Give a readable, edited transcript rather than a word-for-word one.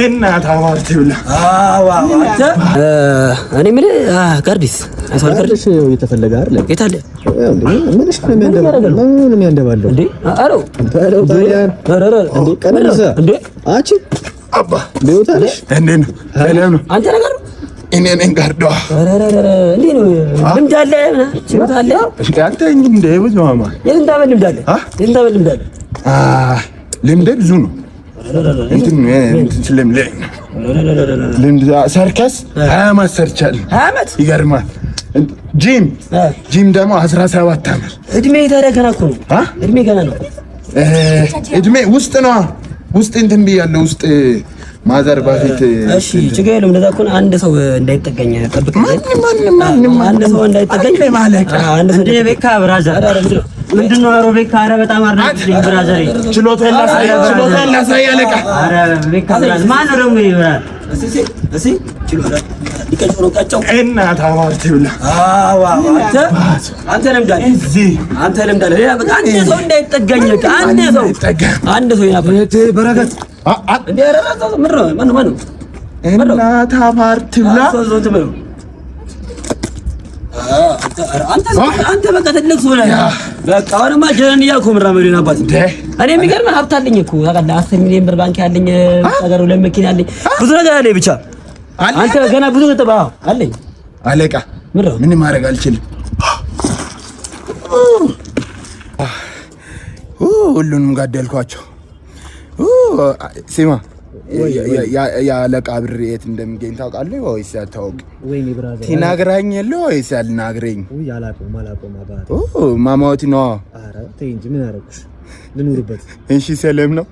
እናት አዋርት ብላ እኔ ምን ጋርዲስ አሳል ጋርዲስ እየተፈለገ አይደል? የት አለ? ምንሽ ነው የሚያንደባለው? ምን የሚያንደባለው እንዴ? አረው እንዴ ቀነሰ እንዴ? አቺ አባ ቢውታልሽ እንዴ ነው ሰላም ነው አንተ ነገር እኔ ነኝ ጋርዶ እንዴ ነው ልምድ አለ ችሎታ አለ። እሺ አትተኝ እንዴ ብዙ ማማ የእንታ ልምድ አለ የእንታ ልምድ አለ ልምድ ብዙ ነው እንትን ልምድ ሰርከስ 20 ዓመት ሰርቻለሁ። 20 ዓመት ይገርማል። ጂም ደግሞ 17 ዓመት እድሜ ታዲያ ገና እኮ ነው። እድሜ ገና ነው። እድሜ ውስጥ ነው ውስጥ እንትን ብያለሁ ውስጥ ማዘር በፊት እሺ ችግር የለውም። እንደዛ እኮ አንድ ሰው እንዳይጠጋኝ ጠብቅ። ማንም አንድ ሰው እንዳይጠጋኝ ማለት አንድ ሰው ቤካ ብራዘር ምንድነው? አሮ ቤካ አረ በጣም አርነኝ ብራዘር ችሎታ ላሳይ አለቃ። አረ ቤካ ብራዘር ማን ነው ደግሞ ይብራል? እሺ ችሎታ ይቀጭሮ ቀጨው እናት አዋርት ብላ አንተ ለምዳል አንተ ለምዳል በቃ አንድ ሰው እንዳይጠጋኝ አንድ ሰው ያፈት በረከት እንዴ አረራው ምንድነው? ማን እናት አዋርት ብላ አንተ በቃ ትልቅ ሰው ነህ። በቃ አሁንማ ጀነን እያልኩ ምራመዴን አባት እኔ የሚገርምህ ሀብት አለኝ እኮ ታውቃለህ። 10 ሚሊዮን ብር ባንክ ያለኝ ነገር ለመኪና አለኝ ብዙ ነገር አለኝ። ብቻ አንተ ገና ብዙ ተጠባ አለኝ አለቃ። ምን ማድረግ አልችልም። ሁሉንም ጋደልኳቸው። ሲማ ያለቃ ብር የት እንደሚገኝ ታውቃለህ ወይስ አታውቅም? ወይኔ ብራዘር ትናገራኝ የለ ወይስ አልናገረኝ? ያላቀው አባት ማማውቲ ነው። አረ ተይ እንጂ ምን አደረኩሽ? ልኑርበት። እሺ ሰላም ነው።